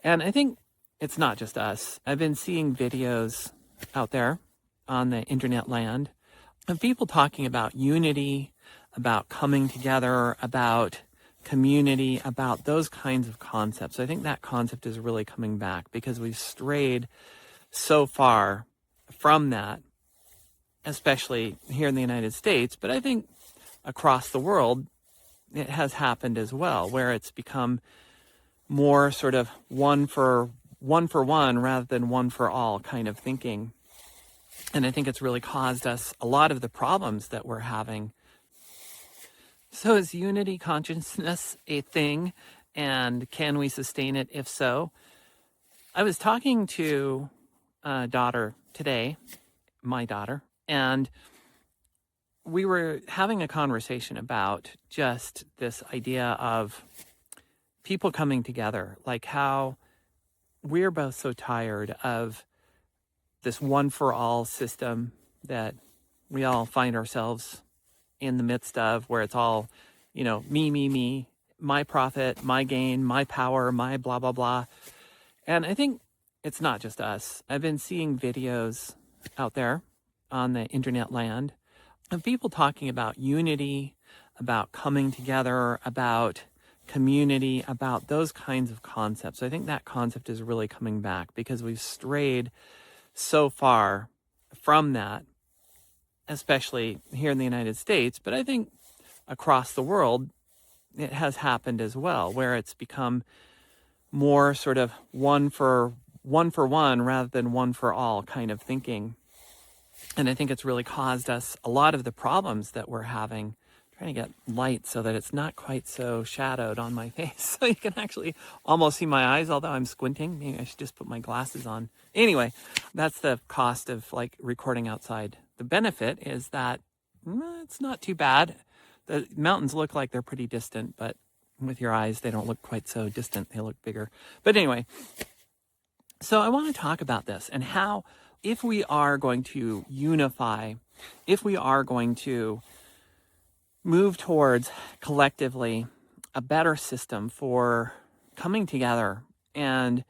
And I think it's not just us. I've been seeing videos out there on the internet land of people talking about unity, about coming together, about community, about those kinds of concepts. I think that concept is really coming back because we've strayed so far from that, especially here in the United States, but I think across the world it has happened as well, where it's become more sort of one for one rather than one for all kind of thinking. And I think it's really caused us a lot of the problems that we're having. So is unity consciousness a thing? And can we sustain it if so? I was talking to a daughter today, my daughter, and we were having a conversation about just this idea of people coming together, like how we're both so tired of this one-for-all system that we all find ourselves in the midst of, where it's all, me, my profit, my gain, my power, my blah, blah, blah. And I think it's not just us. I've been seeing videos out there on the internet land of people talking about unity, about coming together, about community, about those kinds of concepts. I think that concept is really coming back because we've strayed so far from that, especially here in the United States, but I think across the world it has happened as well, where it's become more sort of one for one rather than one for all kind of thinking. And I think it's really caused us a lot of the problems that we're having. I'm trying to get light so that it's not quite so shadowed on my face, so you can actually almost see my eyes, although I'm squinting. Maybe I should just put my glasses on. Anyway, that's the cost of like recording outside. The benefit is that it's not too bad. The mountains look like they're pretty distant, but with your eyes, they don't look quite so distant. They look bigger. But anyway, so I want to talk about this and how, if we are going to unify, if we are going to move towards collectively a better system for coming together and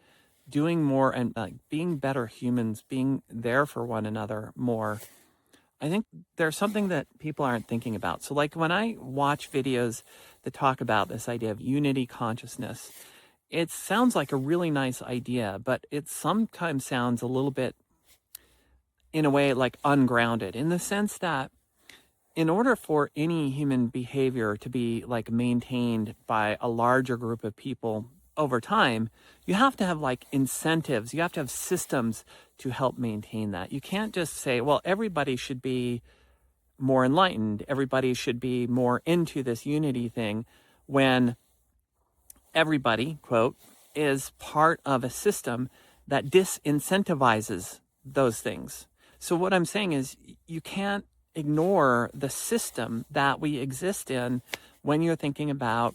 doing more and being better humans, being there for one another more, I think there's something that people aren't thinking about. So like when I watch videos that talk about this idea of unity consciousness, it sounds like a really nice idea, but it sometimes sounds a little bit, in a way, like ungrounded, in the sense that in order for any human behavior to be like maintained by a larger group of people over time, you have to have like incentives, you have to have systems to help maintain that. You can't just say, well, everybody should be more enlightened, everybody should be more into this unity thing, when everybody, quote, is part of a system that disincentivizes those things. So what I'm saying is you can't ignore the system that we exist in when you're thinking about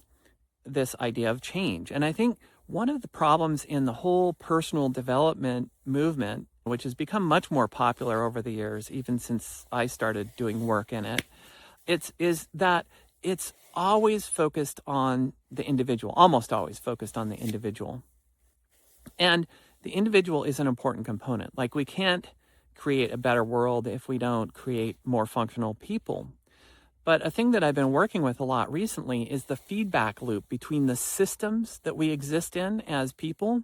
this idea of change. And I think one of the problems in the whole personal development movement, which has become much more popular over the years, even since I started doing work in it, is that it's always focused on the individual, almost always focused on the individual. And the individual is an important component. Like, we can't create a better world if we don't create more functional people. But a thing that I've been working with a lot recently is the feedback loop between the systems that we exist in as people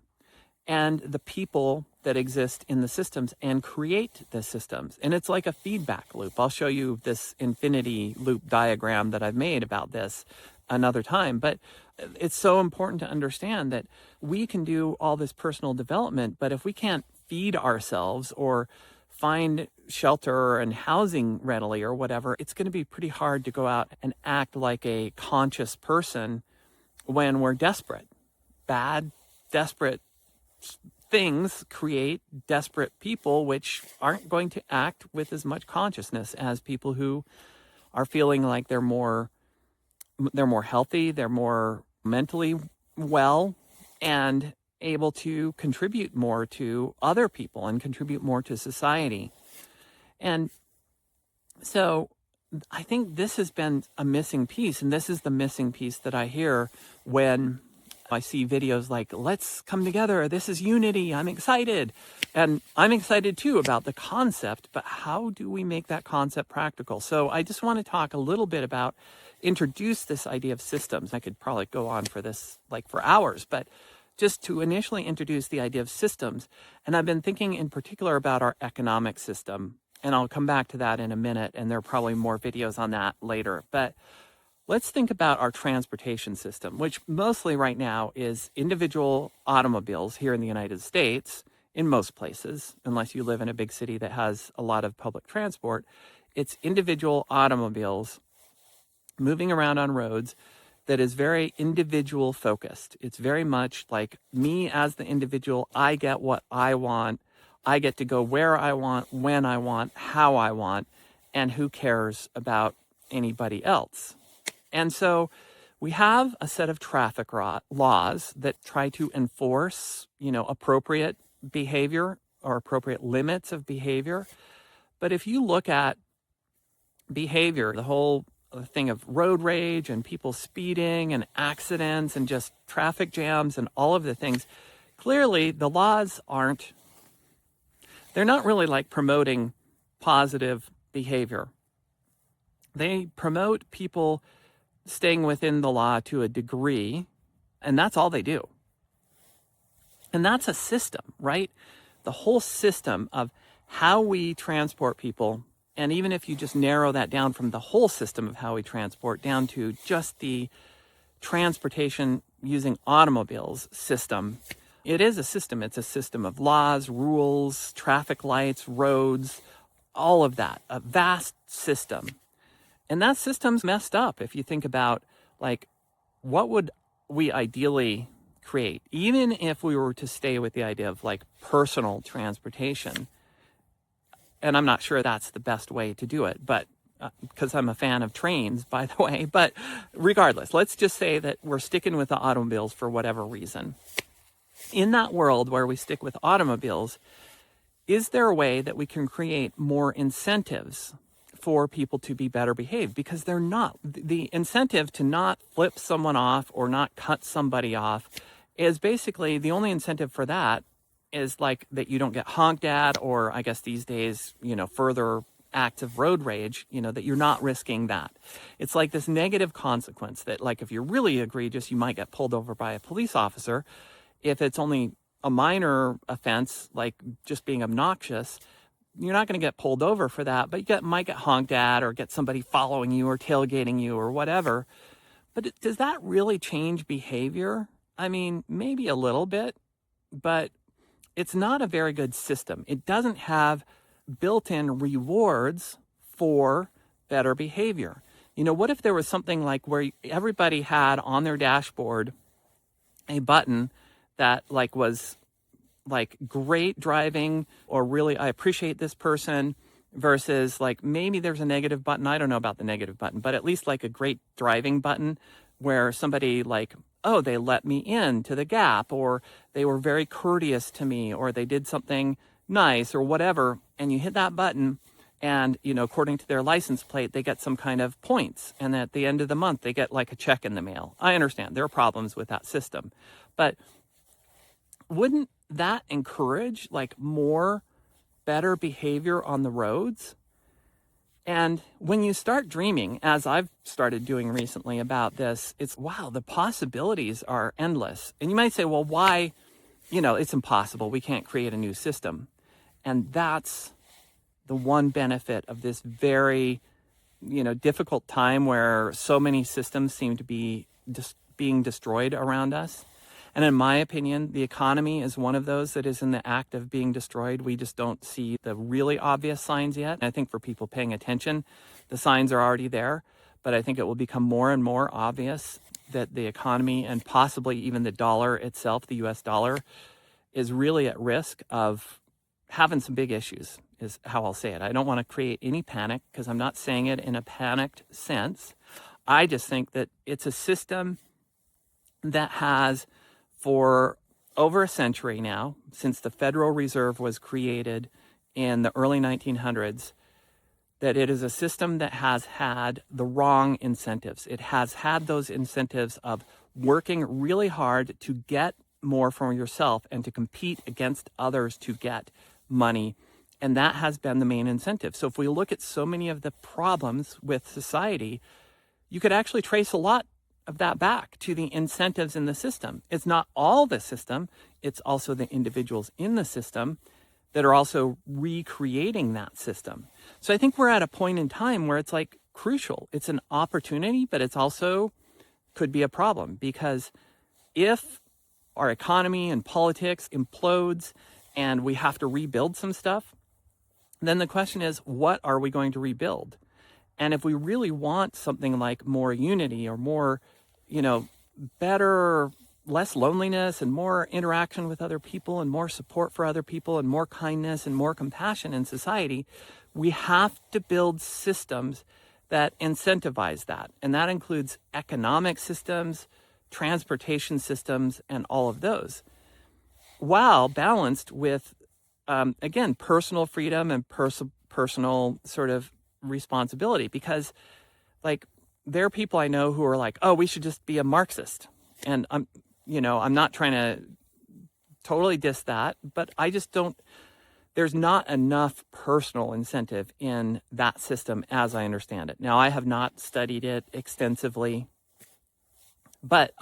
and the people that exist in the systems and create the systems. And it's like a feedback loop. I'll show you this infinity loop diagram that I've made about this another time. But it's so important to understand that we can do all this personal development, but if we can't feed ourselves or find shelter and housing readily or whatever, it's going to be pretty hard to go out and act like a conscious person when we're desperate. Bad, desperate things create desperate people, which aren't going to act with as much consciousness as people who are feeling like they're more healthy, they're more mentally well, and able to contribute more to other people and contribute more to society. And so I think this has been a missing piece, and this is the missing piece that I hear when I see videos like, let's come together. This is unity. I'm excited. And I'm excited too about the concept, but how do we make that concept practical? So I just want to talk a little bit about, introduce this idea of systems. I could probably go on for this like for hours, but just to initially introduce the idea of systems. And I've been thinking in particular about our economic system, and I'll come back to that in a minute, and there are probably more videos on that later. But let's think about our transportation system, which mostly right now is individual automobiles here in the United States, in most places, unless you live in a big city that has a lot of public transport. It's individual automobiles moving around on roads that is very individual focused. It's very much like me as the individual. I get what I want. I get to go where I want, when I want, how I want, and who cares about anybody else. And so we have a set of traffic laws that try to enforce, appropriate behavior or appropriate limits of behavior. But if you look at behavior, the whole thing of road rage and people speeding and accidents and just traffic jams and all of the things, clearly the laws they're not really like promoting positive behavior. They promote people staying within the law to a degree, and that's all they do. And that's a system, right? The whole system of how we transport people. And even if you just narrow that down from the whole system of how we transport down to just the transportation using automobiles system, it is a system. It's a system of laws, rules, traffic lights, roads, all of that, a vast system. And that system's messed up if you think about, like, what would we ideally create? Even if we were to stay with the idea of, like, personal transportation, and I'm not sure that's the best way to do it, but because I'm a fan of trains, by the way. But regardless, let's just say that we're sticking with the automobiles for whatever reason. In that world where we stick with automobiles, is there a way that we can create more incentives for people to be better behaved? Because they're not. The incentive to not flip someone off or not cut somebody off is basically the only incentive for that is like that you don't get honked at, or I guess these days, further acts of road rage, that you're not risking that. It's like this negative consequence that, like, if you're really egregious, you might get pulled over by a police officer. If it's only a minor offense, like just being obnoxious, you're not going to get pulled over for that, but you might get honked at or get somebody following you or tailgating you or whatever. But does that really change behavior? I mean, maybe a little bit, but it's not a very good system. It doesn't have built-in rewards for better behavior. What if there was something like where everybody had on their dashboard a button that was like great driving, or really I appreciate this person, versus like maybe there's a negative button. I don't know about the negative button, but at least like a great driving button where somebody like, oh, they let me in to the gap, or they were very courteous to me, or they did something nice or whatever. And you hit that button and, according to their license plate, they get some kind of points. And at the end of the month, they get like a check in the mail. I understand there are problems with that system, but wouldn't that encourage like more better behavior on the roads? And when you start dreaming, as I've started doing recently about this, it's wow, the possibilities are endless. And you might say, well, why? It's impossible. We can't create a new system. And that's the one benefit of this very, difficult time where so many systems seem to be just being destroyed around us. And in my opinion, the economy is one of those that is in the act of being destroyed. We just don't see the really obvious signs yet. And I think for people paying attention, the signs are already there. But I think it will become more and more obvious that the economy, and possibly even the dollar itself, the US dollar, is really at risk of having some big issues, is how I'll say it. I don't want to create any panic, because I'm not saying it in a panicked sense. I just think that it's a system that has, for over a century now, since the Federal Reserve was created in the early 1900s, that it is a system that has had the wrong incentives. It has had those incentives of working really hard to get more for yourself and to compete against others to get money. And that has been the main incentive. So if we look at so many of the problems with society, you could actually trace a lot of that back to the incentives in the system. It's not all the system, it's also the individuals in the system that are also recreating that system. So I think we're at a point in time where it's like crucial. It's an opportunity, but it's also could be a problem, because if our economy and politics implodes and we have to rebuild some stuff, then the question is, what are we going to rebuild? And if we really want something like more unity or more, better, less loneliness and more interaction with other people and more support for other people and more kindness and more compassion in society, we have to build systems that incentivize that. And that includes economic systems, transportation systems, and all of those, while balanced with, again, personal freedom and personal sort of responsibility. Because, like, there are people I know who are like, oh, we should just be a Marxist. And I'm not trying to totally diss that, but I just don't, there's not enough personal incentive in that system as I understand it. Now, I have not studied it extensively, but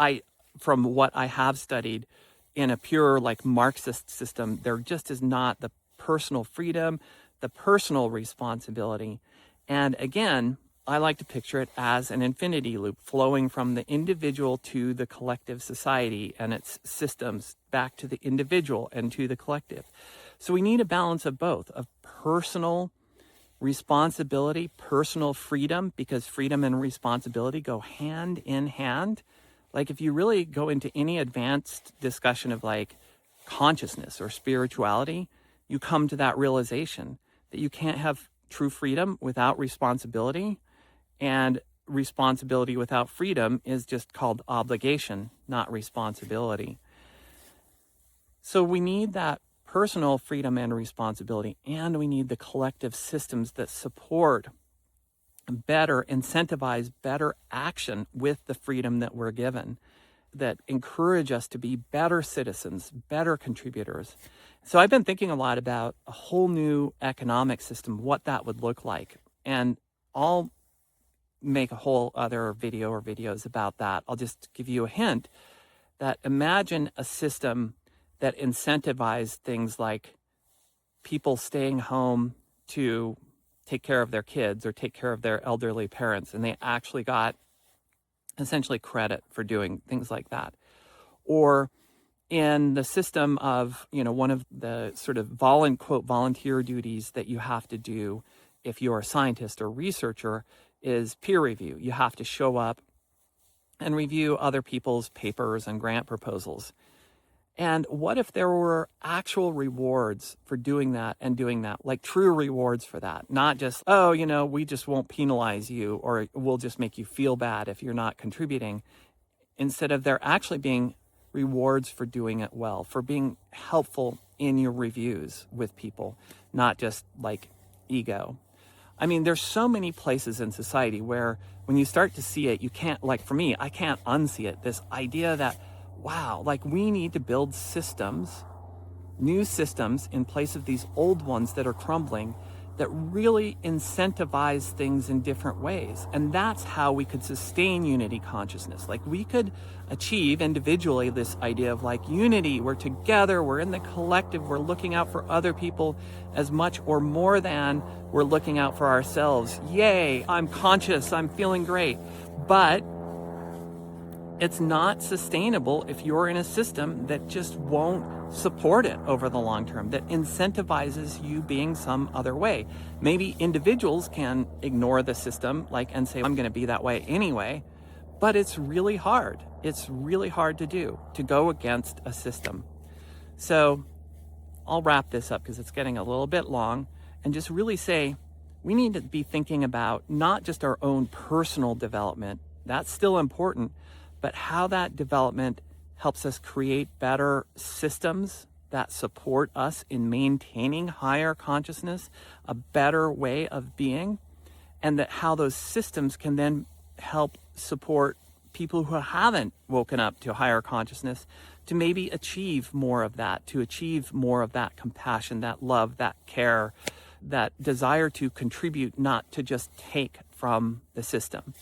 from what I have studied in a pure like Marxist system, there just is not the personal freedom, the personal responsibility. And again, I like to picture it as an infinity loop flowing from the individual to the collective society and its systems back to the individual and to the collective. So we need a balance of both, of personal responsibility, personal freedom, because freedom and responsibility go hand in hand. Like if you really go into any advanced discussion of like consciousness or spirituality, you come to that realization that you can't have true freedom without responsibility. And responsibility without freedom is just called obligation, not responsibility. So we need that personal freedom and responsibility, and we need the collective systems that support better, incentivize better action with the freedom that we're given, that encourage us to be better citizens, better contributors. So I've been thinking a lot about a whole new economic system, what that would look like. And I'll make a whole other video or videos about that. I'll just give you a hint that imagine a system that incentivized things like people staying home to take care of their kids or take care of their elderly parents, and they actually got essentially credit for doing things like that. Or in the system of, one of the sort of quote volunteer duties that you have to do if you're a scientist or researcher is peer review. You have to show up and review other people's papers and grant proposals. And what if there were actual rewards for doing that, like true rewards for that? Not just, we just won't penalize you or we'll just make you feel bad if you're not contributing. Instead of there actually being rewards for doing it well, for being helpful in your reviews with people, not just like ego. I mean, there's so many places in society where when you start to see it, you can't, like for me, I can't unsee it. This idea that, wow, like we need to build systems, new systems in place of these old ones that are crumbling, that really incentivize things in different ways. And that's how we could sustain unity consciousness. Like we could achieve individually this idea of like unity, we're together, we're in the collective, we're looking out for other people as much or more than we're looking out for ourselves. Yay, I'm conscious, I'm feeling great. But it's not sustainable if you're in a system that just won't support it over the long term, that incentivizes you being some other way. Maybe individuals can ignore the system and say, I'm going to be that way anyway, but it's really hard. It's really hard to do, to go against a system. So I'll wrap this up because it's getting a little bit long and just really say we need to be thinking about not just our own personal development, that's still important, but how that development helps us create better systems that support us in maintaining higher consciousness, a better way of being, and that how those systems can then help support people who haven't woken up to higher consciousness to maybe achieve more of that, to achieve more of that compassion, that love, that care, that desire to contribute, not to just take from the system.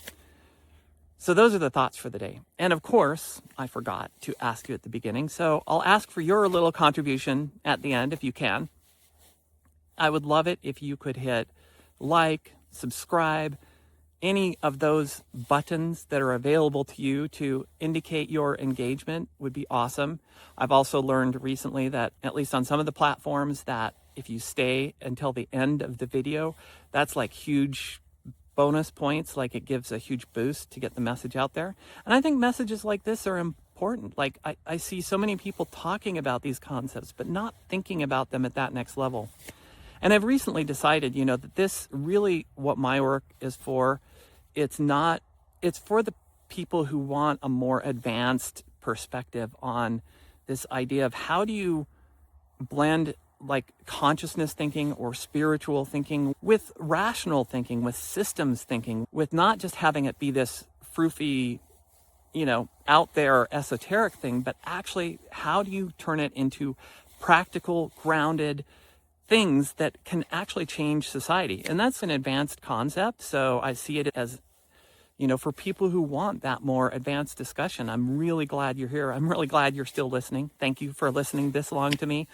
So those are the thoughts for the day. And of course, I forgot to ask you at the beginning, so I'll ask for your little contribution at the end if you can. I would love it if you could hit like, subscribe, any of those buttons that are available to you to indicate your engagement would be awesome. I've also learned recently that, at least on some of the platforms, that if you stay until the end of the video, that's like huge bonus points, like it gives a huge boost to get the message out there. And I think messages like this are important. Like I see so many people talking about these concepts, but not thinking about them at that next level. And I've recently decided, that this really, what my work is for, it's for the people who want a more advanced perspective on this idea of how do you blend like consciousness thinking or spiritual thinking with rational thinking, with systems thinking, with not just having it be this froofy, out there esoteric thing, but actually how do you turn it into practical, grounded things that can actually change society? And that's an advanced concept. So I see it as, for people who want that more advanced discussion. I'm really glad you're here. I'm really glad you're still listening. Thank you for listening this long to me.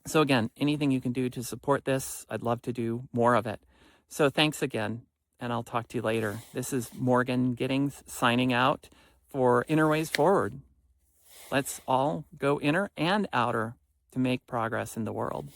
So again, anything you can do to support this, I'd love to do more of it. So thanks again, and I'll talk to you later. This is Morgan Giddings signing out for Inner Ways Forward. Let's all go inner and outer to make progress in the world.